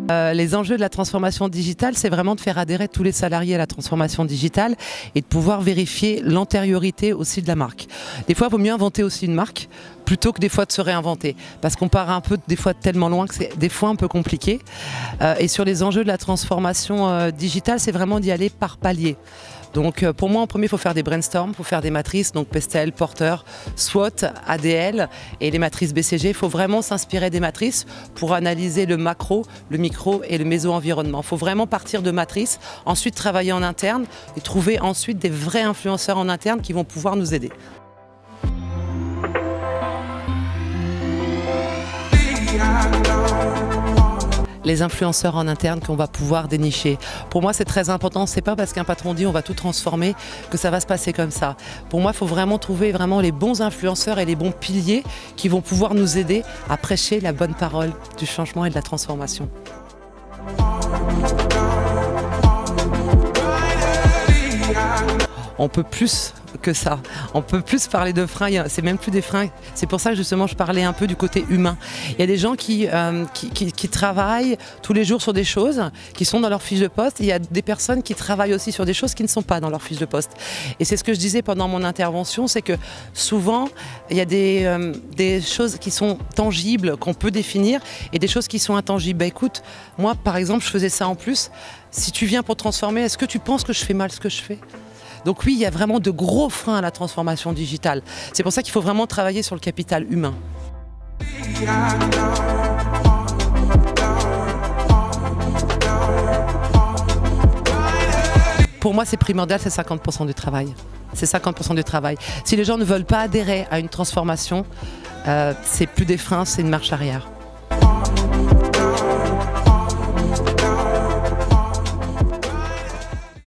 Les enjeux de la transformation digitale, c'est vraiment de faire adhérer tous les salariés à la transformation digitale et de pouvoir vérifier l'antériorité aussi de la marque. Des fois, il vaut mieux inventer aussi une marque plutôt que des fois de se réinventer, parce qu'on part un peu des fois tellement loin que c'est des fois un peu compliqué. Et sur les enjeux de la transformation digitale, c'est vraiment d'y aller par palier. Donc pour moi, en premier, il faut faire des brainstorms, il faut faire des matrices, donc Pestel, Porter, SWOT, ADL et les matrices BCG. Il faut vraiment s'inspirer des matrices pour analyser le macro, le micro et le méso-environnement. Il faut vraiment partir de matrices, ensuite travailler en interne et trouver ensuite des vrais influenceurs en interne qui vont pouvoir nous aider. Les influenceurs en interne qu'on va pouvoir dénicher. Pour moi, c'est très important. C'est pas parce qu'un patron dit on va tout transformer que ça va se passer comme ça. Pour moi, il faut vraiment trouver les bons influenceurs et les bons piliers qui vont pouvoir nous aider à prêcher la bonne parole du changement et de la transformation. On peut plus que ça. On peut plus parler de freins. C'est même plus des freins. C'est pour ça que justement je parlais un peu du côté humain. Il y a des gens qui travaillent tous les jours sur des choses qui sont dans leur fiche de poste. Il y a des personnes qui travaillent aussi sur des choses qui ne sont pas dans leur fiche de poste. Et c'est ce que je disais pendant mon intervention, c'est que souvent il y a des choses qui sont tangibles, qu'on peut définir, et des choses qui sont intangibles. Bah, écoute, moi par exemple je faisais ça en plus. Si tu viens pour transformer, est-ce que tu penses que je fais mal ce que je fais ? Donc oui, il y a vraiment de gros freins à la transformation digitale. C'est pour ça qu'il faut vraiment travailler sur le capital humain. Pour moi, c'est primordial, c'est 50% du travail. C'est 50% du travail. Si les gens ne veulent pas adhérer à une transformation, c'est plus des freins, c'est une marche arrière.